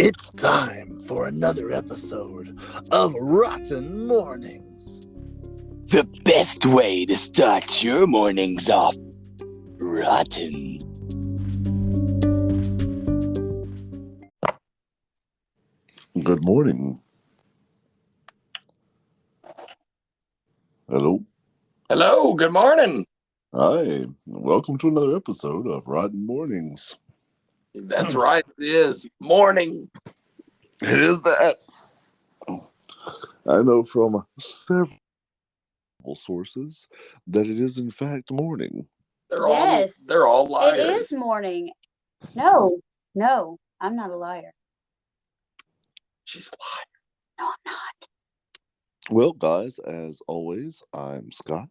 It's time for another episode of Rotten Mournings. The best way to start your mornings off rotten. Good morning. Hello. Hello, good morning. Hi. Welcome to another episode of Rotten Mournings. That's right, it is morning. It is that. I know from several sources that it is in fact morning. They're all liars. It is morning. No, I'm not a liar. She's a liar. No, I'm not. Well, guys, as always, I'm Scott.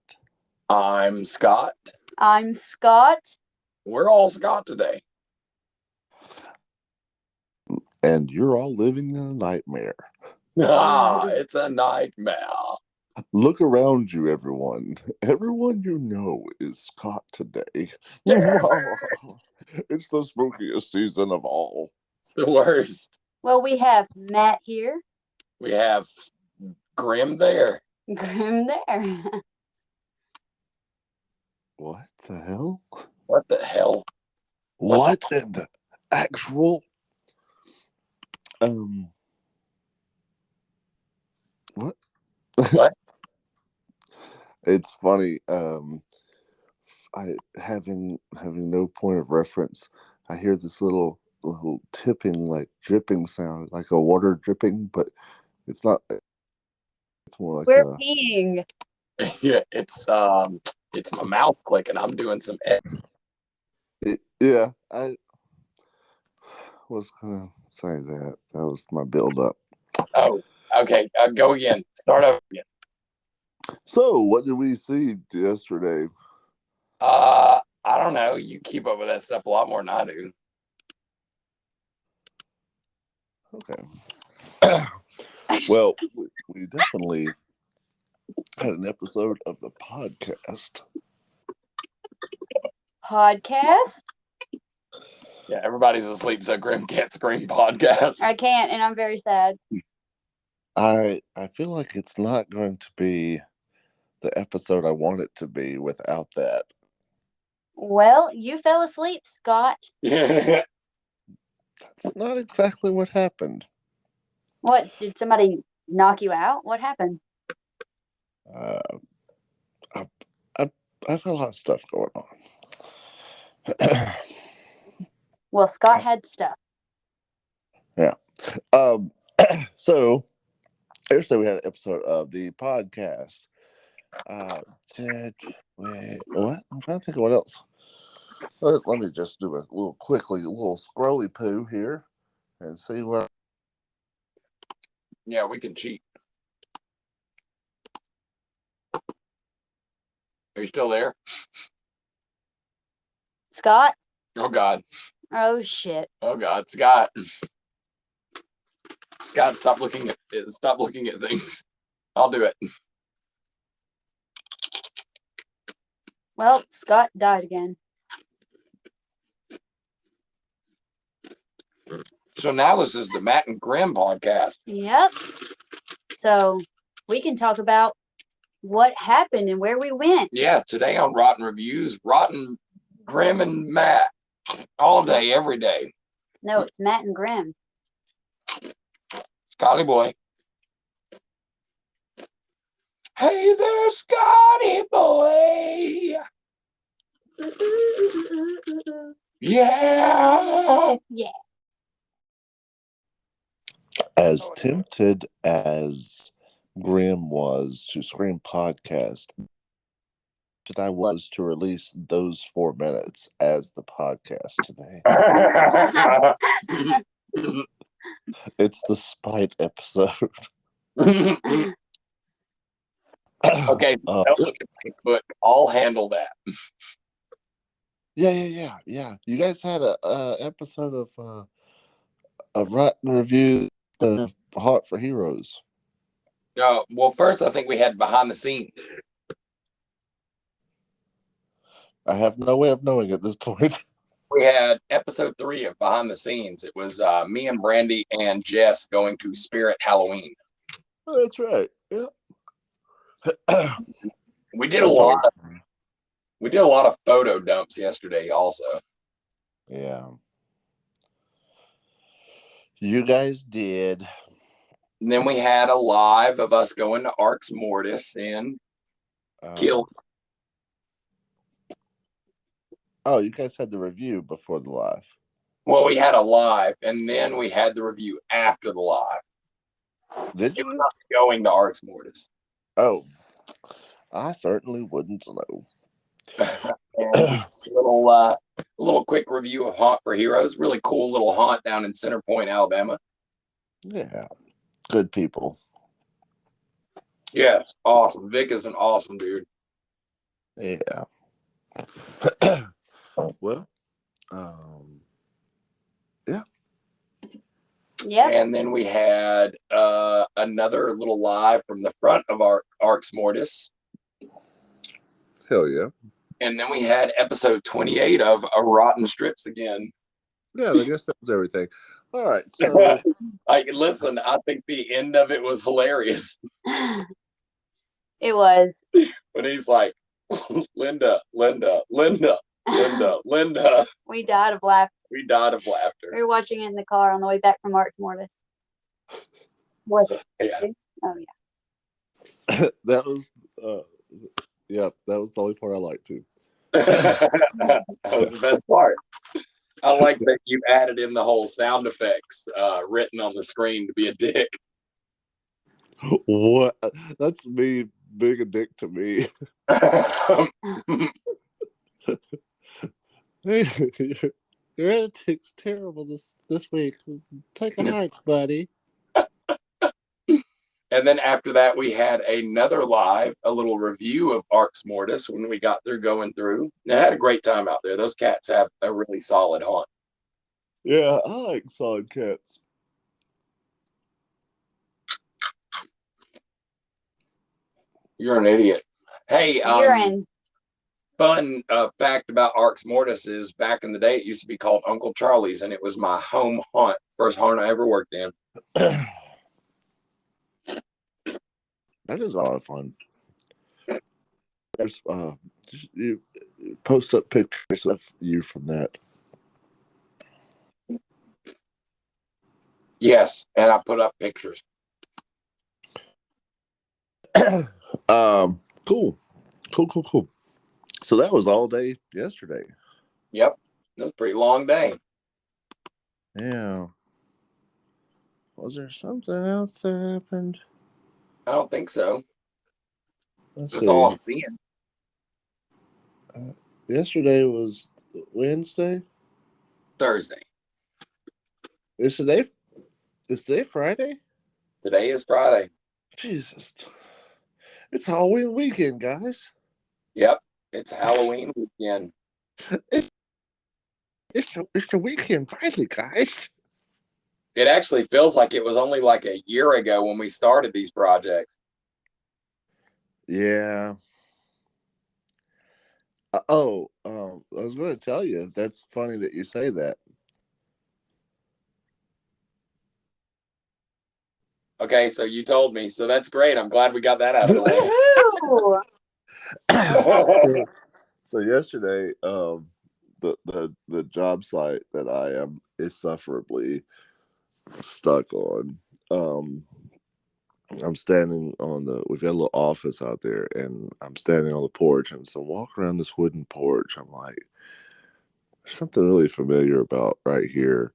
I'm Scott. I'm Scott. We're all Scott today. And you're all living in a nightmare. It's a nightmare. Look around you, everyone. Everyone you know is Scott today. It's the spookiest season of all. It's the worst. Well, we have Matt here. We have Grim there. Grim there. What the hell? What the hell? What in the actual what? What? It's funny. I having no point of reference. I hear this little tipping, like dripping sound, like a water dripping, but it's not. It's more like We're peeing. Yeah, it's my mouse clicking. I'm doing some yeah, I was gonna say that. That was my build up. Oh, okay. Go again. Start over again. So, what did we see yesterday? I don't know. You keep up with that stuff a lot more than I do. Okay. Well, we definitely had an episode of the podcast. Podcast? Yeah, everybody's asleep, so Grim can't scream podcast. I can't, and I'm very sad. I feel like it's not going to be the episode I want it to be without that. Well, you fell asleep, Scott. That's not exactly what happened. What? Did somebody knock you out? What happened? I've had a lot of stuff going on. Well, Scott had stuff. Yeah. So yesterday we had an episode of the podcast. What? I'm trying to think of what else. Let me just do a little scrolly poo here and see what. Yeah, we can cheat. Are you still there? Scott? Oh, God. Oh, shit. Oh, God. Scott. Scott, stop looking at things. I'll do it. Well, Scott died again. So now this is the Matt and Grim podcast. Yep. So we can talk about what happened and where we went. Yeah, today on Rotten Reviews, Rotten, Grim, and Matt. All day, every day. No, it's Matt and Grim. Scotty boy. Hey there, Scotty boy. Yeah. Yeah. As tempted as Grim was to scream podcast, that I was to release those 4 minutes as the podcast today. It's the spite episode. Okay, Facebook. I'll handle that. Yeah. You guys had a episode of Rotten Review of Hot for Heroes. Well, first I think we had behind the scenes. I have no way of knowing at this point. We had episode 3 of Behind the Scenes. It was me and Brandy and Jess going to Spirit Halloween. Oh, that's right. Yeah. We did a lot. We did a lot of photo dumps yesterday, also. Yeah. You guys did. And then we had a live of us going to Arx Mortis and Kill. Oh, you guys had the review before the live. Well, we had a live, and then we had the review after the live. Did you? It was us going to Arx Mortis. Oh, I certainly wouldn't know. And a little quick review of Haunt for Heroes. Really cool little haunt down in Center Point, Alabama. Yeah, good people. Yeah, awesome. Vic is an awesome dude. Yeah. Well, yeah. Yeah. And then we had another little live from the front of our Arx Mortis. Hell yeah. And then we had episode 28 of Rotten Strips again. Yeah, I guess that was everything. All right. So listen, I think the end of it was hilarious. It was. When he's like, Linda. We died of laughter. We died of laughter. We were watching it in the car on the way back from Arx Mortis. Was it? Yeah. Oh, yeah. that was that was the only part I liked too. That was the best part. I like that you added in the whole sound effects written on the screen to be a dick. What? That's me being a dick to me. Your editing's terrible this week. Take a hike, buddy. And then after that, we had another live, a little review of Arx Mortis when we got through going through. And I had a great time out there. Those cats have a really solid haunt. Yeah, I like solid cats. You're an idiot. Hey, Urine. fun fact about Arx Mortis is back in the day, it used to be called Uncle Charlie's, and it was my home haunt. First haunt I ever worked in. That is a lot of fun. There's you post up pictures of you from that. Yes, and I put up pictures. Cool. So that was all day yesterday. Yep, that was a pretty long day. Yeah. Was there something else that happened? I don't think so. Let's That's see. all I'm seeing. Yesterday was Wednesday. Thursday. Is today Friday? Today is Friday. Jesus. It's Halloween weekend, guys. Yep, it's Halloween weekend. It's the weekend finally, guys. It actually feels like it was only like a year ago when we started these projects. Yeah. I was going to tell you, that's funny that you say that. Okay, so you told me, so that's great. I'm glad we got that out of the way. So yesterday, the job site that I am insufferably stuck on, I'm standing on we've got a little office out there, and I'm standing on the porch, and so walk around this wooden porch, I'm like, there's something really familiar about right here.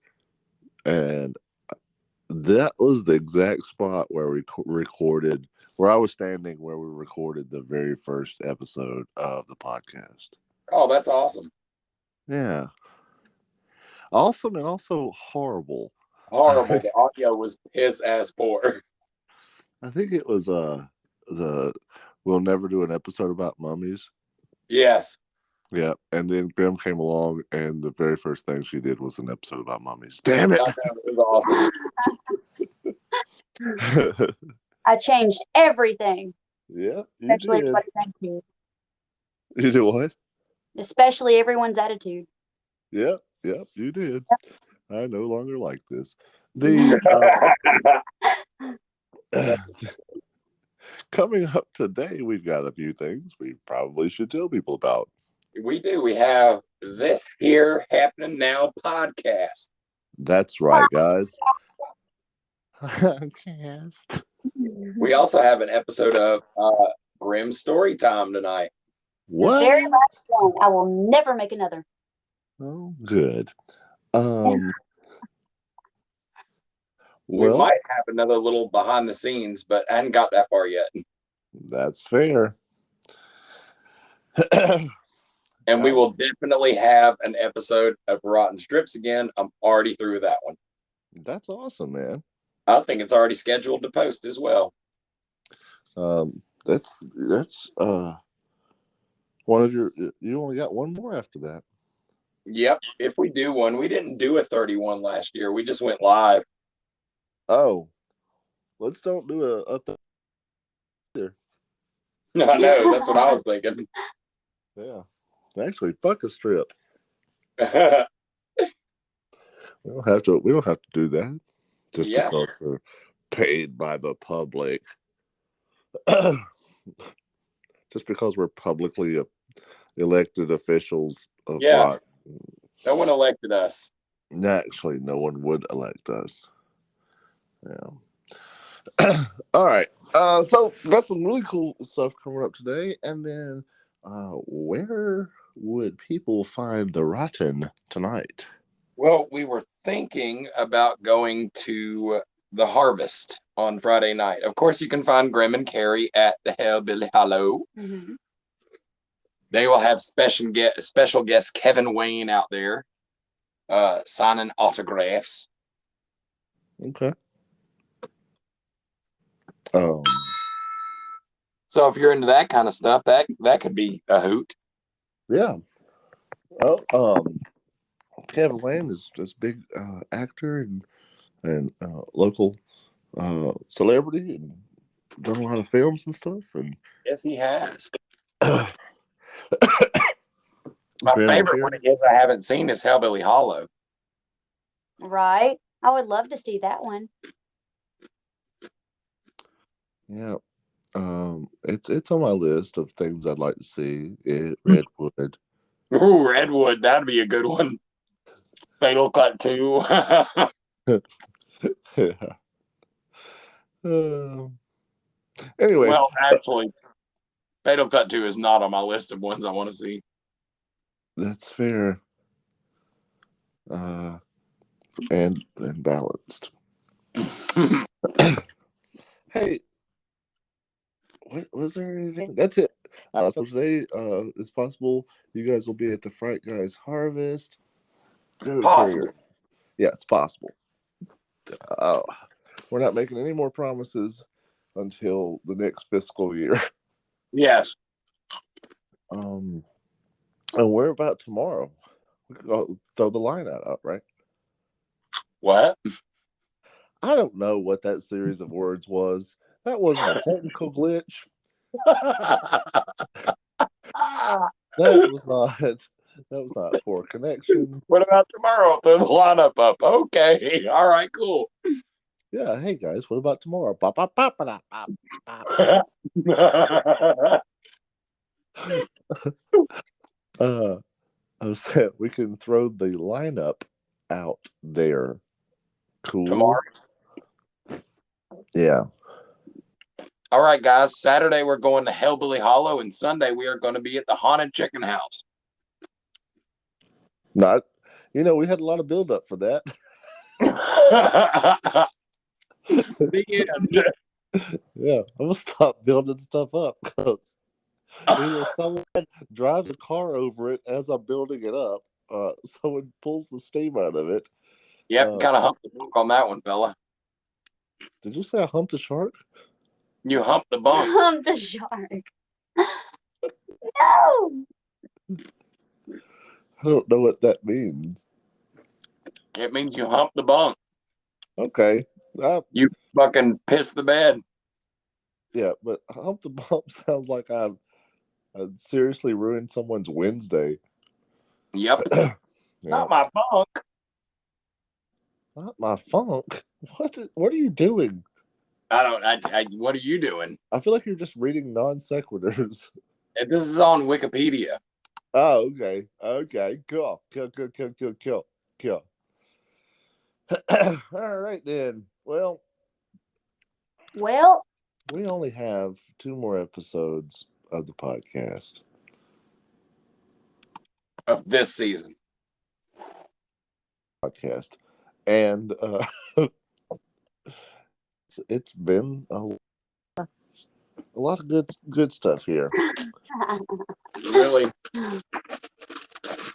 And that was the exact spot where we recorded, where I was standing, where we recorded the very first episode of the podcast. Oh, that's awesome. Yeah. Awesome and also horrible. Horrible. The audio was piss ass poor. I think it was we'll never do an episode about mummies. Yes. Yeah. And then Grim came along, and the very first thing she did was an episode about mummies. Damn it. It was awesome. I changed everything. Yeah. Especially did. everybody's attitude. You did what? Especially everyone's attitude. Yeah. Yep, you did. I no longer like this. The coming up today, we've got a few things we probably should tell people about. We do. We have this here happening now podcast. That's right, guys. Podcast. We also have an episode of Grim Story Time tonight. What? The very last one. I will never make another. Oh, good. We Well, might have another little behind the scenes, but I hadn't got that far yet. that's fair. And we will definitely have an episode of Rotten Strips again. I'm already through with that one. That's awesome, man. I think it's already scheduled to post as well. That's one of your. You only got one more after that. Yep. If we do one, we didn't do a 31 last year. We just went live. Oh, let's don't do a either. I know. That's what I was thinking. Yeah. Actually, fuck a strip. We don't have to do that. Just because we're paid by the public. Just because we're publicly elected officials of what? No one elected us. Actually, no one would elect us. Yeah. All right. So got some really cool stuff coming up today. And then where would people find the Rotten tonight? Well, we were thinking about going to the Harvest on Friday night. Of course, you can find Grim and Carrie at the Hellbilly Hollow. Mm-hmm. They will have special guest Kevin Wayne out there signing autographs. Okay. So if you're into that kind of stuff, that could be a hoot. Yeah. Well, Kevin Wayne is this big actor and local celebrity and done a lot of films and stuff. And Yes, he has. My My favorite one of his I haven't seen is Hellbilly Hollow. Right. I would love to see that one. Yeah. It's on my list of things I'd like to see. Redwood. Ooh, Redwood, that'd be a good one. Fatal Cut 2. Yeah. Anyway. Well, actually, Fatal Cut 2 is not on my list of ones I want to see. That's fair. And balanced. Hey, was there anything? That's it. So today, it's possible you guys will be at the Fright Guys Harvest. Possible. Yeah, it's possible. We're not making any more promises until the next fiscal year. Yes. And we're about tomorrow. We could go throw the line out up, right? What? I don't know what that series of words was. That wasn't a technical glitch. That was not poor connection. What about tomorrow? Throw the lineup up. Okay. All right, cool. Yeah, hey guys, what about tomorrow? Bop, bop, bop, bop, bop, bop. I said we can throw the lineup out there. Cool. Tomorrow? Yeah. All right, guys. Saturday we're going to Hellbilly Hollow, and Sunday we are going to be at the Haunted Chicken House. Not, we had a lot of build up for that. The end. Yeah, I'm gonna stop building stuff up because either someone drives a car over it as I'm building it up, someone pulls the steam out of it. Yep, kind of humped the bunk on that one, fella. Did you say I humped a shark? You humped the bunk. Hump the shark. No. I don't know what that means. It means you humped the bunk. Okay. You fucking pissed the bed. Yeah, but hump the bump sounds like I've seriously ruined someone's Wednesday. Yep. Yeah. Not my funk. Not my funk. What are you doing? What are you doing? I feel like you're just reading non sequiturs. And this is on Wikipedia. Oh, okay. Okay. Cool. Cool. All right, then. Well, we only have 2 more episodes of the podcast. Of this season. And it's been a lot of good stuff here. Really?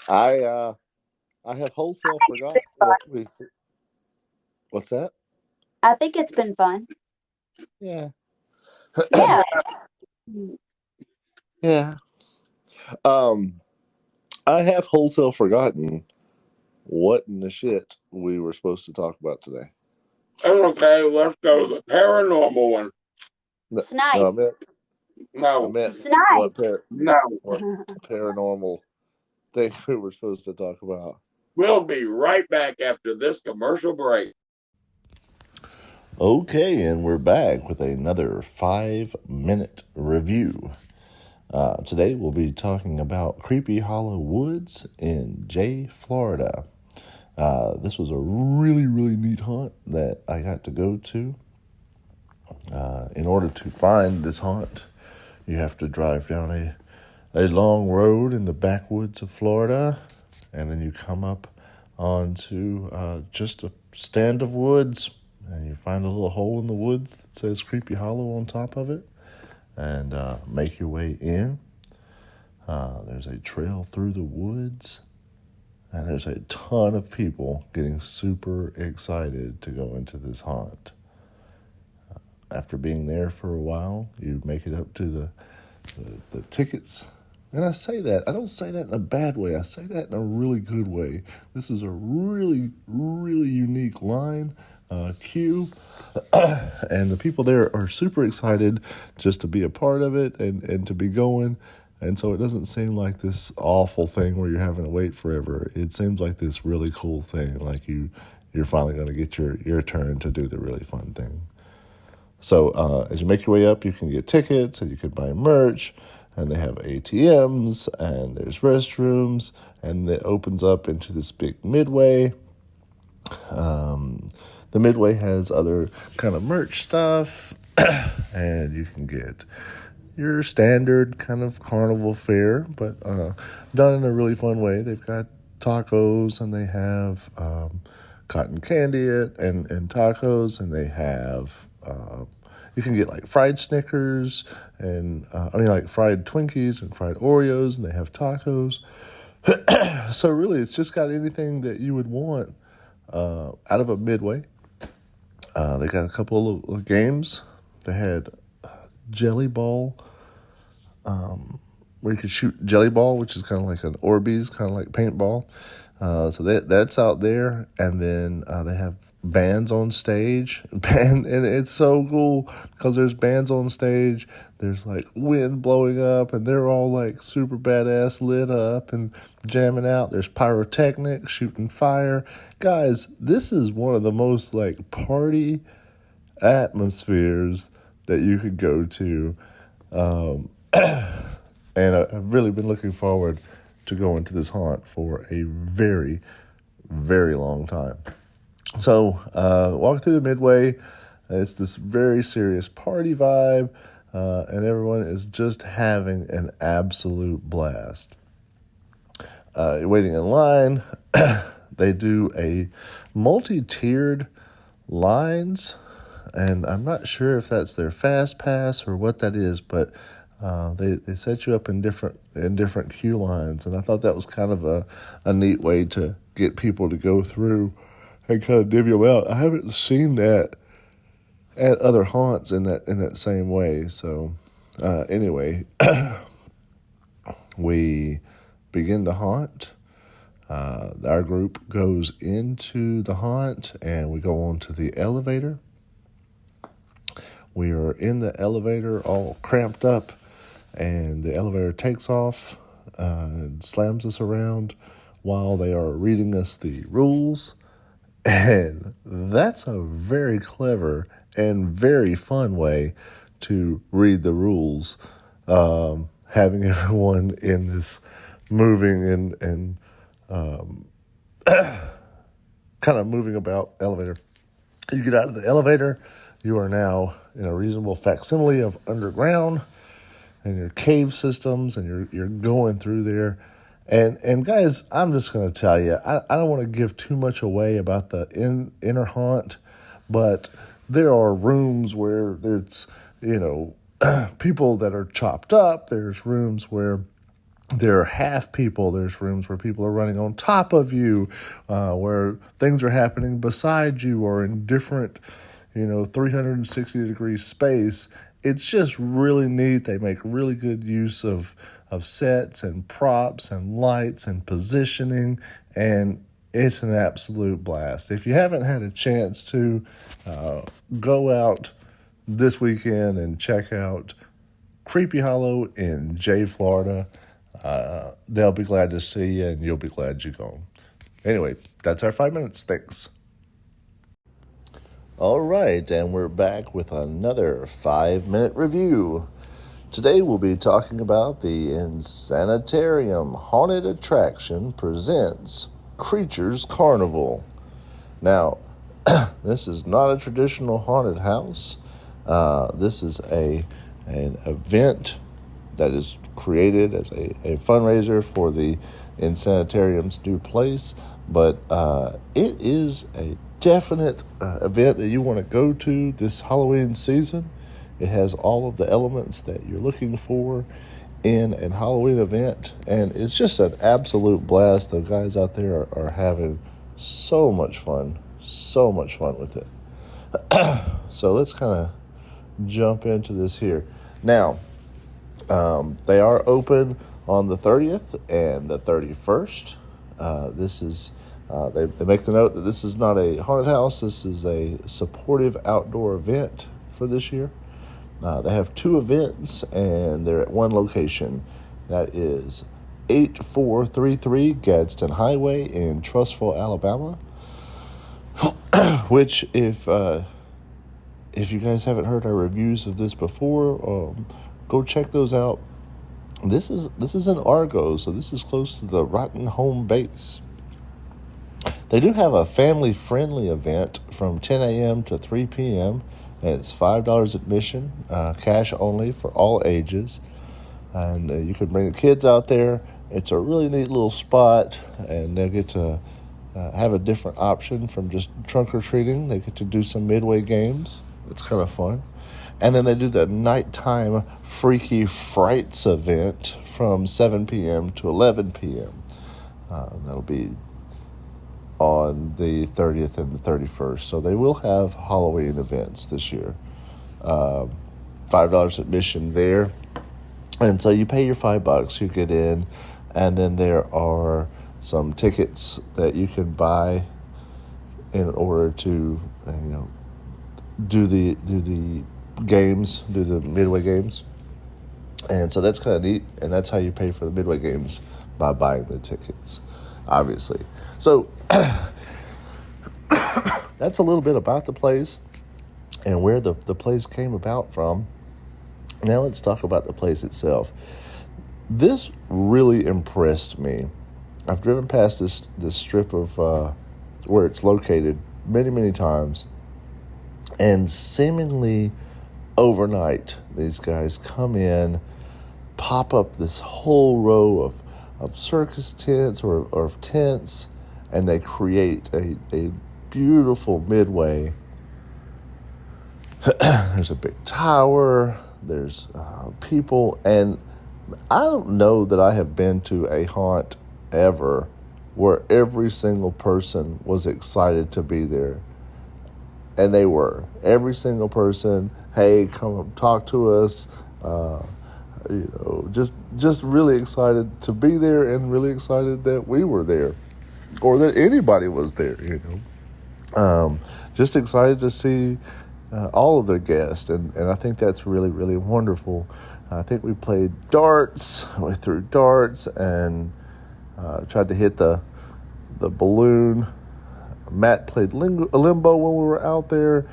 I have wholesale forgot what we said. What's that? I think it's been fun. Yeah. Yeah. Yeah. I have wholesale forgotten what in the shit we were supposed to talk about today. Okay, let's go to the paranormal one. Snipe. No, I meant Snipe. what paranormal thing we were supposed to talk about. We'll be right back after this commercial break. Okay, and we're back with another 5-minute review. Today we'll be talking about Creepy Hollow Woods in Jay, Florida. This was a really, really neat hunt that I got to go to. In order to find this haunt, you have to drive down a long road in the backwoods of Florida, and then you come up onto just a stand of woods, and you find a little hole in the woods that says Creepy Hollow on top of it, and make your way in. There's a trail through the woods, and there's a ton of people getting super excited to go into this haunt. After being there for a while, you make it up to the tickets. And I say that, I don't say that in a bad way. I say that in a really good way. This is a really, really unique line, queue. And the people there are super excited just to be a part of it and to be going. And so it doesn't seem like this awful thing where you're having to wait forever. It seems like this really cool thing, like you're finally going to get your turn to do the really fun thing. So as you make your way up, you can get tickets and you can buy merch, and they have ATMs and there's restrooms, and it opens up into this big midway. The midway has other kind of merch stuff, and you can get your standard kind of carnival fare, but done in a really fun way. They've got tacos, and they have cotton candy and tacos, and they have you can get like fried Snickers and like fried Twinkies and fried Oreos, and they have tacos. So really, it's just got anything that you would want out of a midway. They got a couple of games. They had Jelly Ball, where you could shoot Jelly Ball, which is kind of like an Orbeez, kind of like paintball. So that's out there, and then they have bands on stage, and it's so cool because there's bands on stage. There's like wind blowing up, and they're all like super badass, lit up and jamming out. There's pyrotechnics, shooting fire. Guys, this is one of the most like party atmospheres that you could go to, and I've really been looking forward to going to this haunt for a very, very long time. So, walk through the midway. It's this very serious party vibe, and everyone is just having an absolute blast. You're waiting in line. They do a multi-tiered lines, and I'm not sure if that's their fast pass or what that is, but they set you up in different queue lines, and I thought that was kind of a neat way to get people to go through and kind of divvy them out. I haven't seen that at other haunts in that same way. So anyway, we begin the haunt. Our group goes into the haunt, and we go on to the elevator. We are in the elevator all cramped up, and the elevator takes off and slams us around while they are reading us the rules. And that's a very clever and very fun way to read the rules. Having everyone in this moving and kind of moving about elevator. You get out of the elevator, you are now in a reasonable facsimile of underground and your cave systems, and you're going through there. And guys, I'm just going to tell you, I don't want to give too much away about the inner haunt, but there are rooms where there's, people that are chopped up. There's rooms where there are half people. There's rooms where people are running on top of you, where things are happening beside you or in different, 360-degree space. It's just really neat. They make really good use of sets and props and lights and positioning, and it's an absolute blast. If you haven't had a chance to go out this weekend and check out Creepy Hollow in Jay, Florida, they'll be glad to see you, and you'll be glad you're gone. Anyway, that's our 5 minutes. Thanks. All right, and we're back with another 5-minute review. Today we'll be talking about the Insanitarium Haunted Attraction presents Creatures Carnival. Now, this is not a traditional haunted house. This is an event that is created as a fundraiser for the Insanitarium's new place, but it is a definite event that you want to go to this Halloween season. It has all of the elements that you're looking for in a Halloween event, and it's just an absolute blast. The guys out there are having so much fun with it. So let's kind of jump into this here. Now, they are open on the 30th and the 31st. This is they make the note that this is not a haunted house. This is a supportive outdoor event for this year. They have 2 events, and they're at one location. That is 8433 Gadsden Highway in Trussville, Alabama. Which, if you guys haven't heard our reviews of this before, go check those out. This is in Argo, so this is close to the ROTN home base. They do have a family-friendly event from 10 a.m. to 3 p.m., and it's $5 admission, cash only for all ages. And you can bring the kids out there. It's a really neat little spot, and they'll get to have a different option from just trunk-or-treating. They get to do some midway games. It's kind of fun. And then they do the nighttime Freaky Frights event from 7 p.m. to 11 p.m. That'll be on the 30th and the 31st. So they will have Halloween events this year. $5 admission there. And so you pay your $5, you get in, and then there are some tickets that you can buy in order to, do the games, do the midway games. And so that's kind of neat, and that's how you pay for the midway games, by buying the tickets, obviously. So that's a little bit about the place and where the place came about from. Now let's talk about the place itself. This really impressed me. I've driven past this strip of where it's located many, many times, and seemingly overnight, these guys come in, pop up this whole row of circus tents or of tents, and they create a beautiful midway. There's a big tower, there's people, and I don't know that I have been to a haunt ever where every single person was excited to be there. And they were. Every single person, hey, come talk to us. Just really excited to be there, and really excited that we were there, or that anybody was there. Just excited to see all of their guests, and I think that's really, really wonderful. I think we played darts. We threw darts and tried to hit the the balloon. Matt played limbo when we were out there.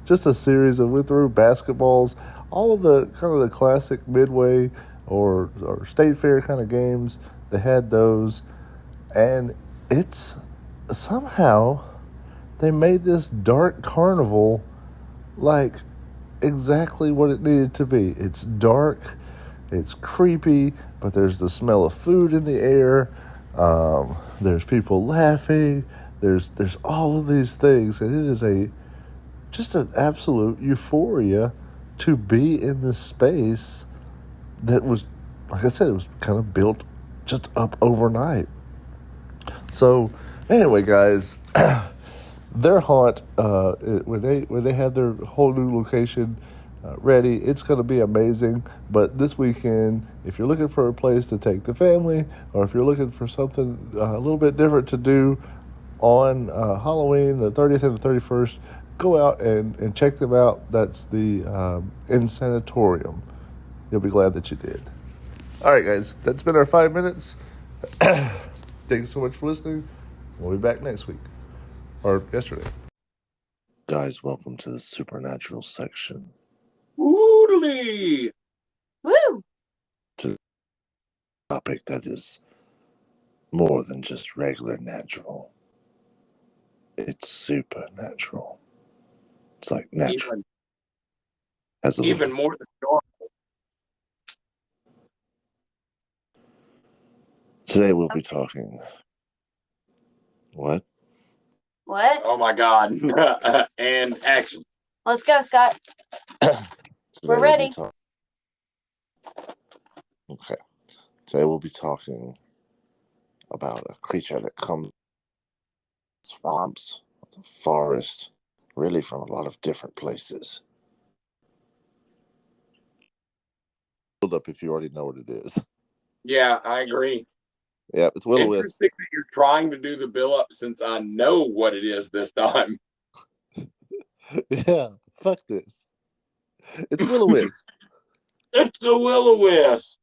Just a series of, we threw basketballs, all of the kind of the classic Midway or State Fair kind of games. They had those, and it's somehow they made this dark carnival like exactly what it needed to be. It's dark, it's creepy, but there's the smell of food in the air. There's people laughing. There's all of these things, and it is just an absolute euphoria to be in this space that was, like I said, it was kind of built just up overnight. So anyway, guys, their haunt, when they have their whole new location ready, it's going to be amazing. But this weekend, if you're looking for a place to take the family, or if you're looking for something a little bit different to do on Halloween, the 30th and the 31st, go out and check them out. That's the Insanitarium. You'll be glad that you did. All right, guys, that's been our 5 minutes. Thank you so much for listening. We'll be back next week, or yesterday. Guys, welcome to the supernatural section. Woodley! Woo! To a topic that is more than just regular natural. It's supernatural. It's like natural. Even more than normal. Today we'll be talking. What? What? Oh my God. And action. Let's go, Scott. We're ready. Okay. Today we'll be talking about a creature that comes from swamps, the forest, really from a lot of different places. Build up if you already know what it is. Yeah, I agree. Yeah, it's will-o-wisp. Interesting that you're trying to do the bill up since I know what it is this time. Yeah, fuck this. It's will-o-wisp. It's the will-o-wisp.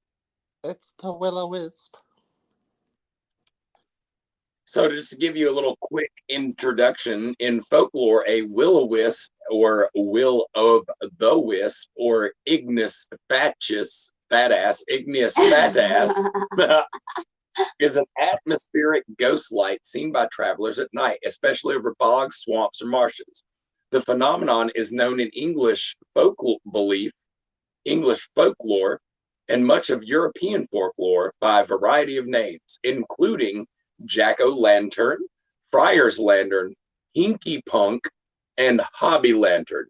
It's the will-o-wisp. So just to give you a little quick introduction, in folklore, a will-o-wisp or will of the wisp or ignis fatuus, igneous fatass, is an atmospheric ghost light seen by travelers at night, especially over bogs, swamps, or marshes. The phenomenon is known in English folklore, and much of European folklore by a variety of names, including jack-o'-lantern, friar's lantern, hinky punk, and hobby lantern,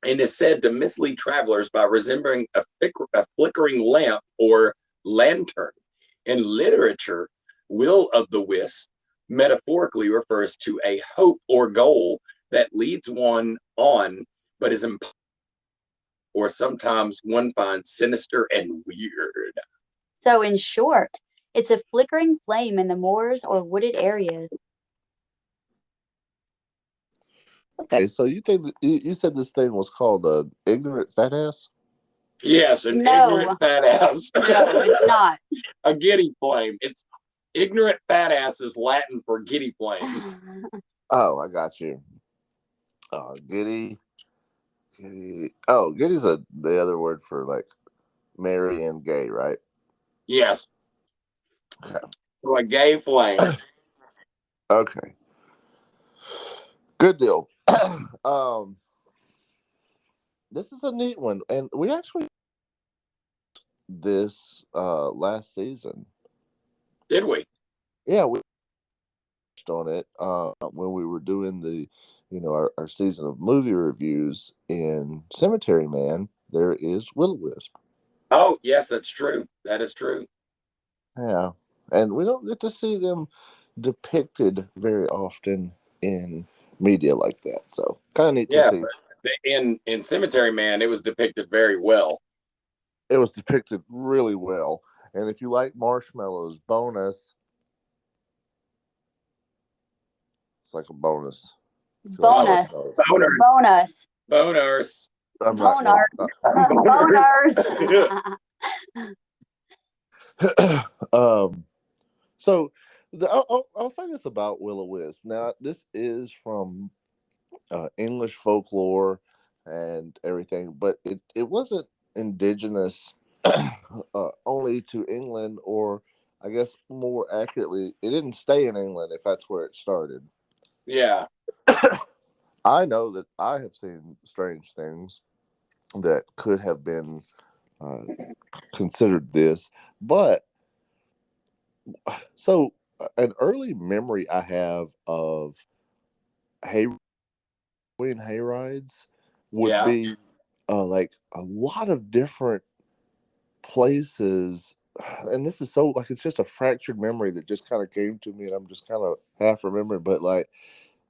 and is said to mislead travelers by resembling a flickering lamp or lantern. In literature, will of the wisp metaphorically refers to a hope or goal that leads one on, but is impossible, or sometimes one finds sinister and weird. So, in short, it's a flickering flame in the moors or wooded areas. Okay, so you think you said this thing was called an ignorant fat ass? Yes, an ignorant fat ass. No, it's not. A giddy flame. It's ignorant fat ass is Latin for giddy flame. Oh, I got you. Giddy. Oh, giddy's the other word for like merry and gay, right? Yes. Okay. So a gay flame. Okay. Good deal. This is a neat one, and we actually this last season. Did we? Yeah, we touched on it when we were doing the, our season of movie reviews in Cemetery Man. There is will-o-wisp. Oh, yes, that's true. That is true. Yeah, and we don't get to see them depicted very often in media like that, so kind of neat to see. But in Cemetery Man, it was depicted very well. It was depicted really well, and if you like marshmallows, bonus. It's like a bonus. Bonus. Bonus. Bonus. I'm Boners. not. So I'll say this about will-o-wisp. Now, this is from English folklore and everything, but it wasn't indigenous only to England, or I guess more accurately, it didn't stay in England if that's where it started. Yeah. I know that I have seen strange things that could have been considered this, but so an early memory I have of Halloween hayrides would Yeah. be like a lot of different places, and this is so like it's just a fractured memory that just kind of came to me, and I'm just kind of half remembering, but like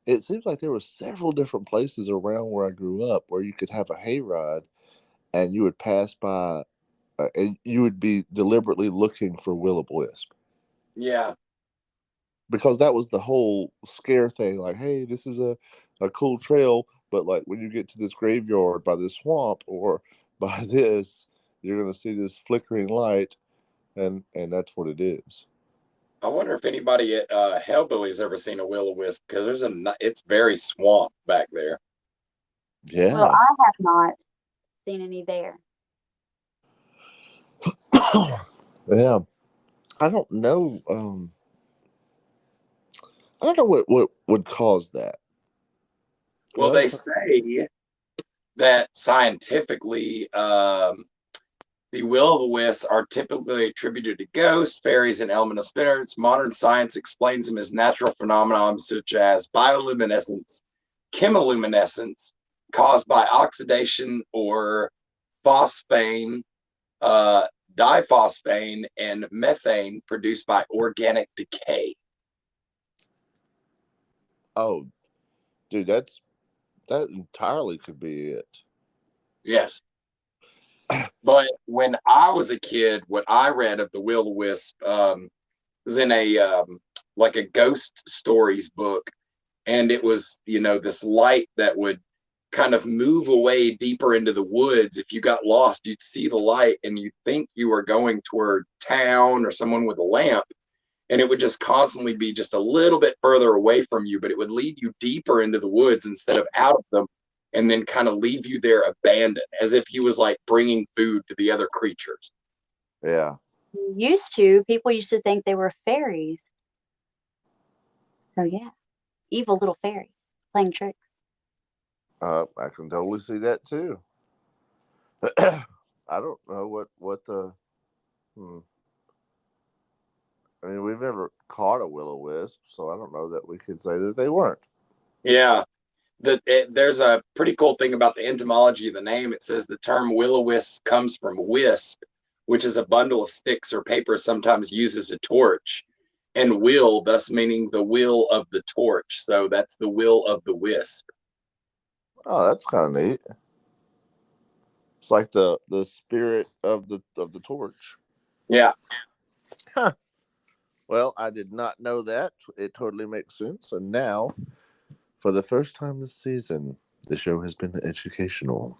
it seems like there were several different places around where I grew up where you could have a hayride and you would pass by and you would be deliberately looking for will-o-wisp. Yeah. Because that was the whole scare thing, like, hey, this is a cool trail, but like when you get to this graveyard by this swamp or by this, you're going to see this flickering light, and that's what it is. I wonder if anybody at Hellbilly's ever seen a will-o-wisp, because it's very swamp back there. Yeah. Well, I have not seen any there. Yeah. I don't know. I don't know what would cause that. Well, they say that scientifically, the will-o-wisps are typically attributed to ghosts, fairies, and elemental spirits. Modern science explains them as natural phenomena such as bioluminescence, chemiluminescence caused by oxidation or phosphane, diphosphane, and methane produced by organic decay. Oh, dude, that entirely could be it. Yes. But when I was a kid, what I read of the will-o-wisp was in a like a ghost stories book, and it was, you know, this light that would kind of move away deeper into the woods. If you got lost, you'd see the light and you'd think you were going toward town or someone with a lamp, and it would just constantly be just a little bit further away from you, but it would lead you deeper into the woods instead of out of them, and then kind of leave you there abandoned, as if he was like bringing food to the other creatures. Yeah. People used to think they were fairies. So yeah, evil little fairies playing tricks. I can totally see that too. I don't know what the. I mean, we've never caught a will-o-wisp, so I don't know that we could say that they weren't. Yeah. There's a pretty cool thing about the etymology of the name. It says the term will-o-wisp comes from wisp, which is a bundle of sticks or paper sometimes used as a torch, and will, thus meaning the will of the torch. So that's the will of the wisp. Oh, that's kind of neat. It's like the spirit of the torch. Yeah. Huh. Well, I did not know that. It totally makes sense. And now, for the first time this season, the show has been educational.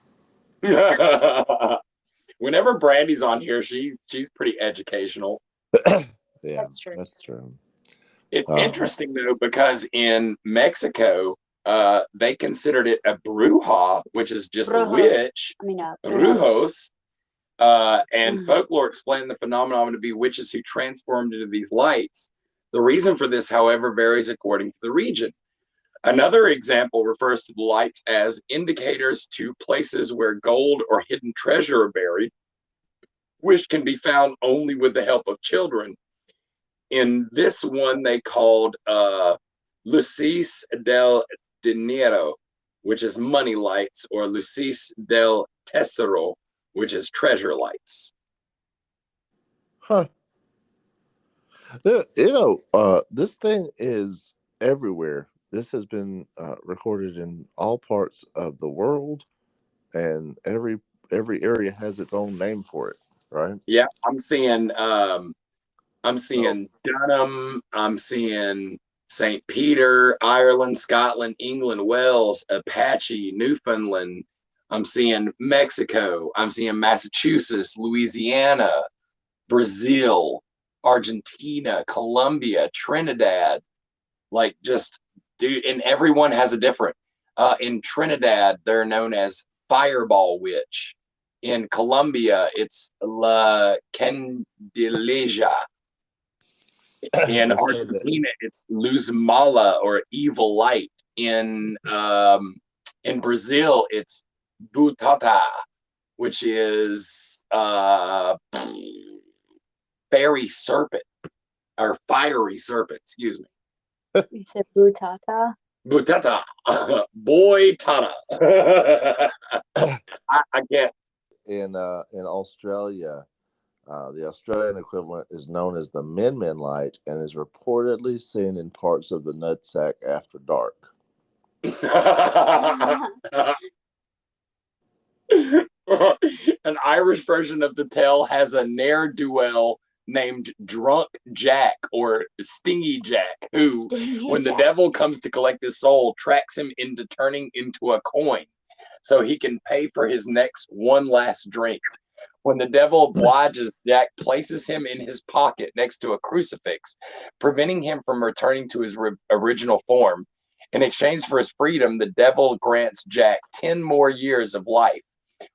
Whenever Brandy's on here, she's pretty educational. Yeah, That's true. That's true. It's interesting though, because in Mexico, they considered it a bruja, which is just a witch. Brujos. And folklore explained the phenomenon to be witches who transformed into these lights. The reason for this, however, varies according to the region. Another example refers to the lights as indicators to places where gold or hidden treasure are buried, which can be found only with the help of children. In this one, they called Luces del Dinero, which is money lights, or Luces del Tesoro, which is treasure lights. Huh. This thing is everywhere. This has been recorded in all parts of the world, and every area has its own name for it, right? Yeah, I'm seeing Dunham, I'm seeing St. Peter, Ireland, Scotland, England, Wales, Apache, Newfoundland. I'm seeing Mexico. I'm seeing Massachusetts, Louisiana, Brazil, Argentina, Colombia, Trinidad. Like, just, dude, and everyone has a different. In Trinidad, they're known as Fireball Witch. In Colombia, it's La Candelilla. In They say that Argentina, it's Luz Mala, or Evil Light. In Brazil, it's Butata, which is fairy serpent, or fiery serpent, excuse me. You said Butata? Butata. Boy Tata. I can't. in Australia, the Australian equivalent is known as the Min Min Light and is reportedly seen in parts of the nutsack after dark. An Irish version of the tale has a ne'er-do-well named Drunk Jack, or Stingy Jack, who, when the devil comes to collect his soul, tracks him into turning into a coin so he can pay for his next one last drink. When the devil obliges, Jack places him in his pocket next to a crucifix, preventing him from returning to his original form. In exchange for his freedom, the devil grants Jack 10 more years of life.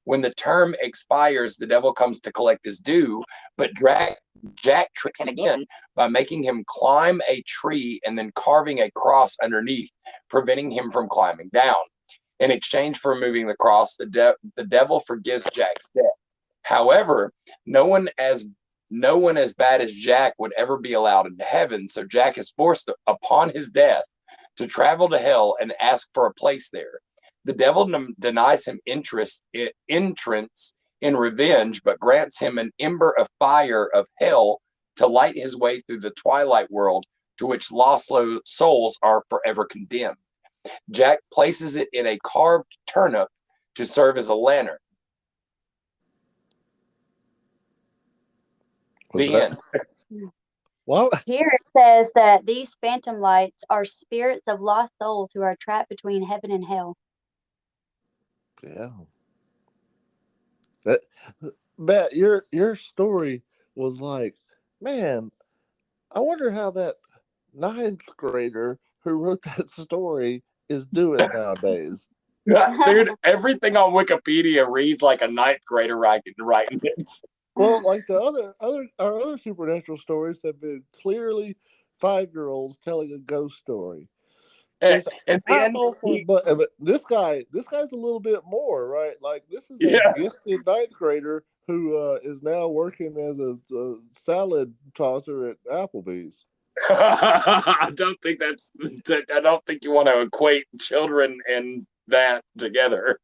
When the term expires, the devil comes to collect his due, but Jack tricks him again by making him climb a tree and then carving a cross underneath, preventing him from climbing down. In exchange for removing the cross, the devil forgives Jack's debt. However, no one as bad as Jack would ever be allowed into heaven, so Jack is forced upon his death to travel to hell and ask for a place there. The devil denies him entrance in revenge, but grants him an ember of fire of hell to light his way through the twilight world, to which lost souls are forever condemned. Jack places it in a carved turnip to serve as a lantern. The end. Well, Here it says that these phantom lights are spirits of lost souls who are trapped between heaven and hell. yeah. Matt, your story was like, man, I wonder how that ninth grader who wrote that story is doing nowadays. Dude, everything on Wikipedia reads like a ninth grader writing it. Well, like our other supernatural stories have been clearly 5-year-olds telling a ghost story. And then But this guy's a little bit more, right? Like, this is a gifted ninth grader who is now working as a salad tosser at Applebee's. I don't think you want to equate children and that together.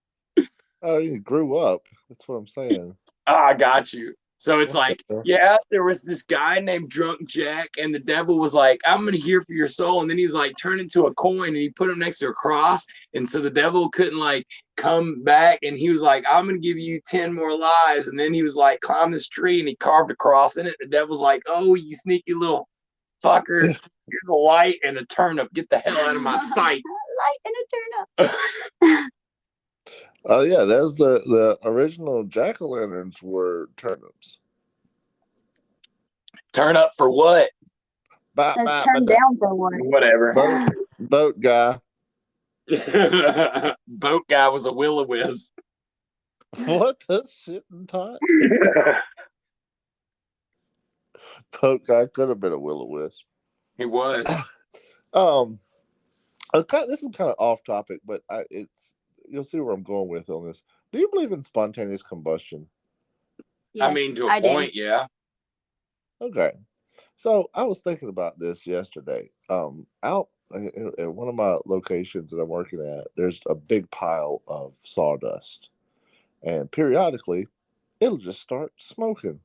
Oh, he grew up. That's what I'm saying. I got you. So it's like, yeah, there was this guy named Drunk Jack, and the devil was like, I'm going to hear for your soul. And then he's like, turn into a coin, and he put him next to a cross. And so the devil couldn't like come back. And he was like, I'm going to give you 10 more lives. And then he was like, climb this tree, and he carved a cross in it. The devil's like, oh, you sneaky little fucker. Here's a light and a turnip. Get the hell out of my sight. Light and a turnip. Oh yeah, that's the original jack-o'-lanterns were turnips. Turn up for what? Let's turn down for what? Whatever. Boat guy. Boat guy was a will-o'-wisp. What the shit and tot? Boat guy could have been a will-o'-wisp. He was. This is kind of off topic, but you'll see where I'm going with on this. Do you believe in spontaneous combustion? Yes, I mean, to a point, yeah. Okay. So I was thinking about this yesterday. Out at one of my locations that I'm working at, there's a big pile of sawdust. And periodically, it'll just start smoking.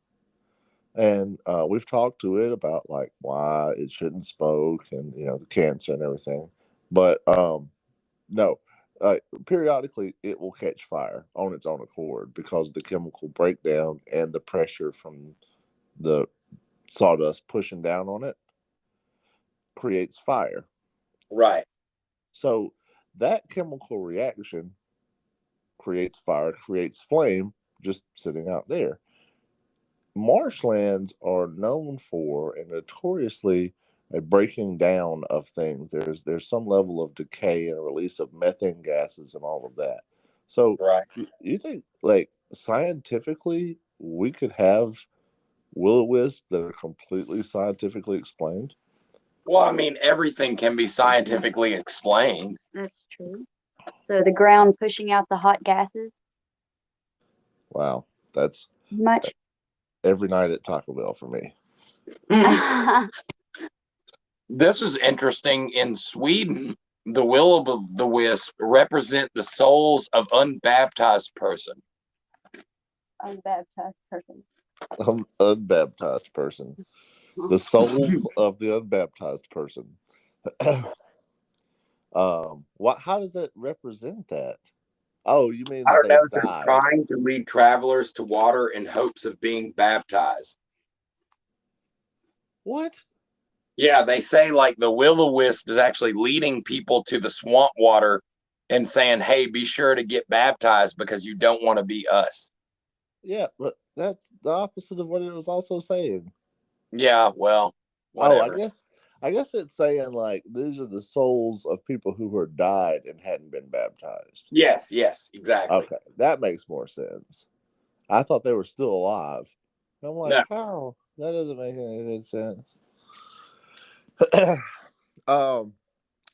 And we've talked to it about like why it shouldn't smoke and the cancer and everything. But no, periodically it will catch fire on its own accord because of the chemical breakdown and the pressure from the sawdust pushing down on it creates fire. Right. So that chemical reaction creates fire, creates flame just sitting out there. marshlands are known for and notoriously a breaking down of things. There's some level of decay and release of methane gases and all of that. So Right. you think like scientifically we could have will-o-wisps that are completely scientifically explained? Well, I mean, everything can be scientifically explained. That's true. So the ground pushing out the hot gases, Wow, that's much. every night at Taco Bell for me. This is interesting. In Sweden, the will of the wisp represent the souls of unbaptized person. Unbaptized person. Unbaptized person. The souls of the unbaptized person. What? How does that represent that? Oh, you mean I that don't know. they've It says died? trying to lead travelers to water in hopes of being baptized. What? Yeah, they say like the will-o-wisp is actually leading people to the swamp water and saying, "Hey, be sure to get baptized because you don't want to be us." Yeah, but that's the opposite of what it was also saying. Yeah, well, Oh, whatever. I guess it's saying like these are the souls of people who were died and hadn't been baptized. Yes, exactly. Okay, that makes more sense. I thought they were still alive. I'm like, No, how? That doesn't make any good sense. um,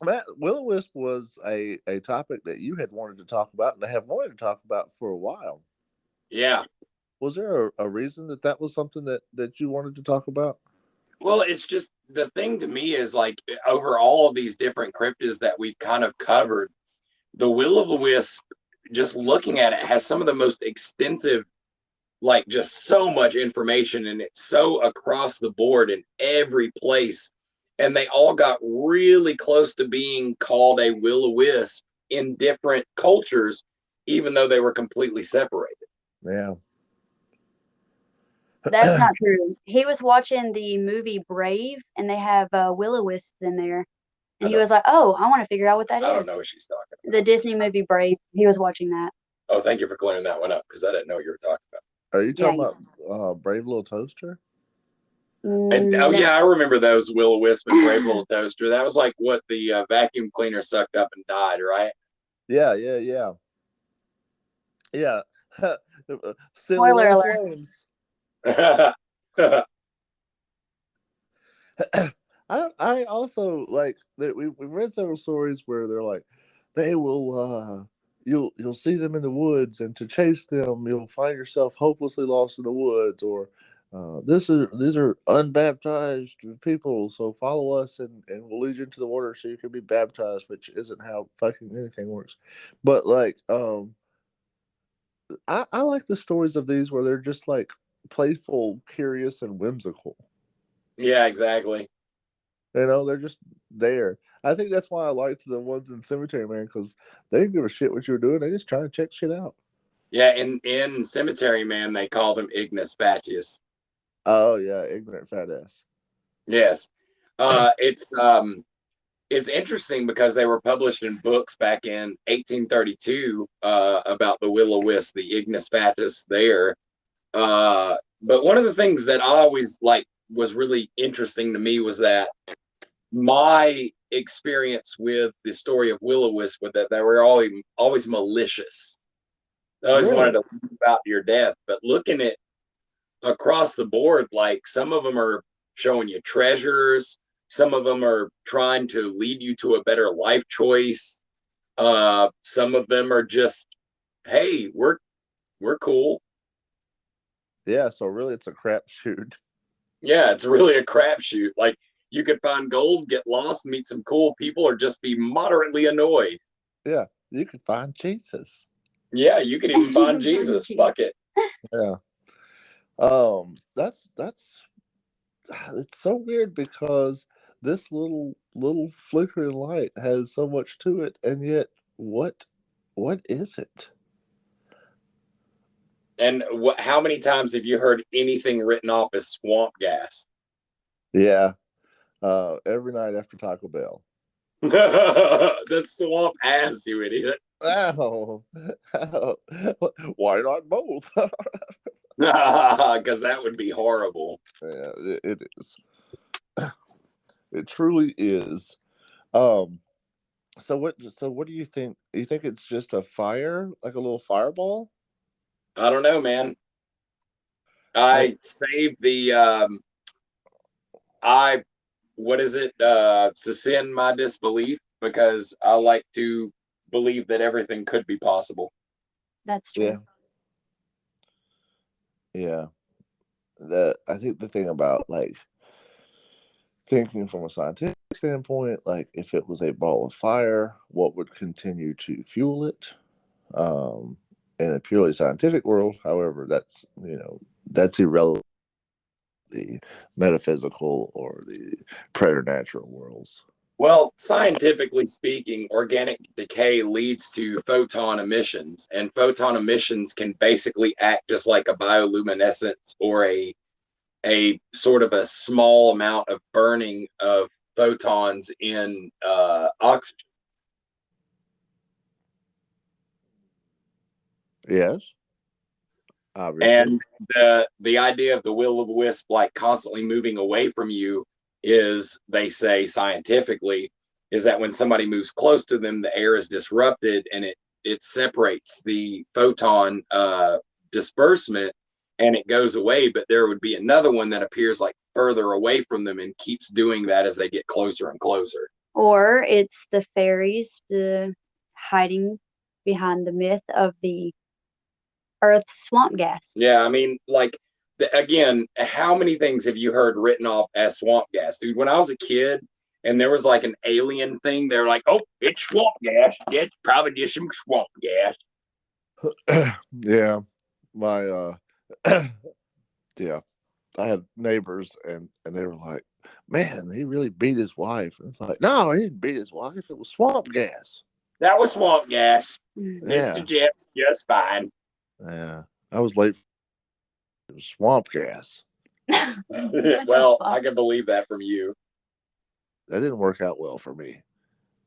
Matt, will-o-wisp was a topic that you had wanted to talk about and I have wanted to talk about for a while. yeah. Was there a reason that was something that you wanted to talk about? Well, it's just the thing to me is like over all of these different cryptids that we've kind of covered, the will-o-wisp, just looking at it, has some of the most extensive, like just so much information, and it's so across the board in every place. And they all got really close to being called a will-o-wisp in different cultures, even though they were completely separated. Yeah. That's not true. He was watching the movie Brave, and they have will-o-wisps in there. And he was like, "Oh, I want to figure out what that I don't is." know what she's talking about. The Disney movie Brave. He was watching that. Oh, thank you for clearing that one up because I didn't know what you were talking about. Are you talking Yeah. about Brave Little Toaster? And, oh, No. yeah, I remember those will-o-wisp and Brave Little Toaster. That was like what the vacuum cleaner sucked up and died, right? Yeah. Silly Spoiler little alert. flames. I also like that we've read several stories where they're like they will you'll see them in the woods and to chase them you'll find yourself hopelessly lost in the woods or these are unbaptized people so follow us and we'll lead you into the water so you can be baptized, which isn't how fucking anything works. But like I like the stories of these where they're just like playful, curious, and whimsical. Yeah, exactly. You know, they're just there. I think that's why I liked the ones in Cemetery Man because they didn't give a shit what you were doing. They just trying to check shit out. Yeah, in Cemetery Man, they call them Ignis Fatuus. Oh yeah, ignorant fat ass. Yes. It's interesting because they were published in books back in 1832 about the will-o-wisp, the Ignis Fatuus there. But one of the things that I always like was really interesting to me was that my experience with the story of will-o-wisp was that they were always malicious. They always wanted Really? to leave out your death. But looking at across the board, like some of them are showing you treasures, some of them are trying to lead you to a better life choice. Some of them are just, hey, we're cool. Yeah. So really, it's a crapshoot. Yeah, it's really a crapshoot. Like you could find gold, get lost, meet some cool people, or just be moderately annoyed. Yeah, you could find Jesus. Yeah, you could even find Jesus. Fuck it. Yeah. That's it's so weird because this little flickering light has so much to it, and yet what is it? And how many times have you heard anything written off as swamp gas? Yeah. Every night after Taco Bell. That's swamp ass, you idiot. Oh, why not both? Because that would be horrible. Yeah, it is. It truly is. Um, so what? So what do you think? You think it's just a fire, like a little fireball? I don't know, man. Like, I saved the I what is it? Suspend my disbelief because I like to believe that everything could be possible. That's true. yeah, yeah. I think the thing about like thinking from a scientific standpoint, like if it was a ball of fire, what would continue to fuel it? Um, in a purely scientific world, however, that's irrelevant. The metaphysical or the preternatural worlds. Well, scientifically speaking, organic decay leads to photon emissions, and photon emissions can basically act just like a bioluminescence or a sort of a small amount of burning of photons in oxygen. Yes, obviously. And the idea of the will-o'-the-wisp like constantly moving away from you is, they say scientifically, is that when somebody moves close to them, the air is disrupted and it separates the photon disbursement and it goes away, but there would be another one that appears like further away from them and keeps doing that as they get closer and closer. Or it's the fairies hiding behind the myth of the Earth's swamp gas. Yeah, I mean, like, again, how many things have you heard written off as swamp gas, dude? When I was a kid and there was like an alien thing, they're like, "Oh, it's swamp gas. Yeah, it's probably just some swamp gas." Yeah, my yeah, I had neighbors and they were like, "Man, he really beat his wife." And it's like, "No, he didn't beat his wife. It was swamp gas." That was swamp gas. Mm. Mr. Yeah, Jet's just fine. yeah. I was late. It was swamp gas. Well, I can believe that from you. That didn't work out well for me.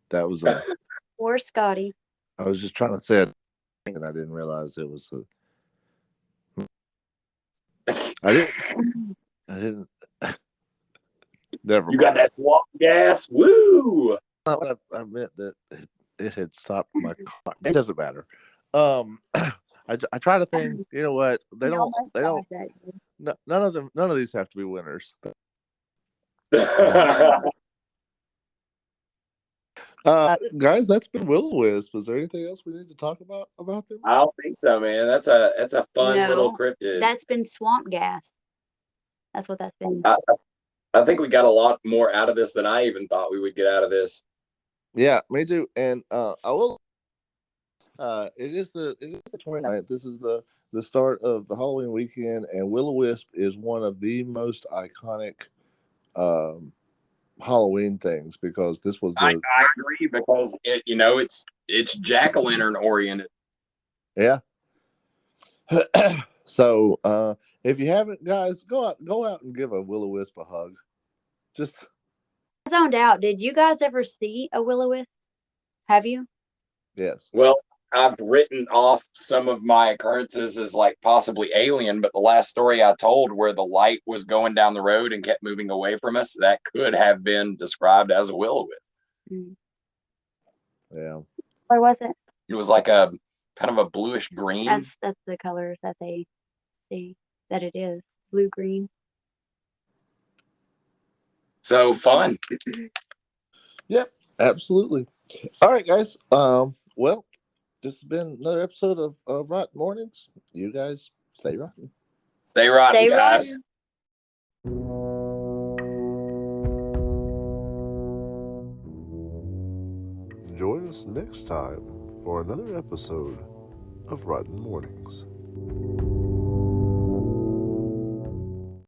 That was Or Scotty. I was just trying to say it, and I didn't realize it was I didn't. Never. You got that swamp gas? Woo! I meant that it had stopped my car. It doesn't matter. I try to think. You know what? They don't. None of these have to be winners. Guys, that's been Will-O-Wisp. Is there anything else we need to talk about them? I don't think so, man. That's a fun little cryptid. That's been swamp gas. That's what that's been. I think we got a lot more out of this than I even thought we would get out of this. Yeah, me too. And I will. It is the 29th. This is the start of the Halloween weekend, and Will-O-Wisp is one of the most iconic Halloween things because this was. I agree because it's jack-o'-lantern oriented. Yeah. So if you haven't, guys, go out and give a Will-O-Wisp a hug. Just zoned out. Did you guys ever see a will-o'-wisp? Have you? Yes. Well, I've written off some of my occurrences as like possibly alien, but the last story I told where the light was going down the road and kept moving away from us, that could have been described as a will-o'-wisp. Mm. Yeah. What was it? It was like a kind of a bluish green. That's the colors that they see that it is. Blue green. So fun. Yep, absolutely. All right, guys. Well, this has been another episode of Rotten Mornings. You guys stay rotten. Stay rotten, guys. Join us next time for another episode of Rotten Mornings.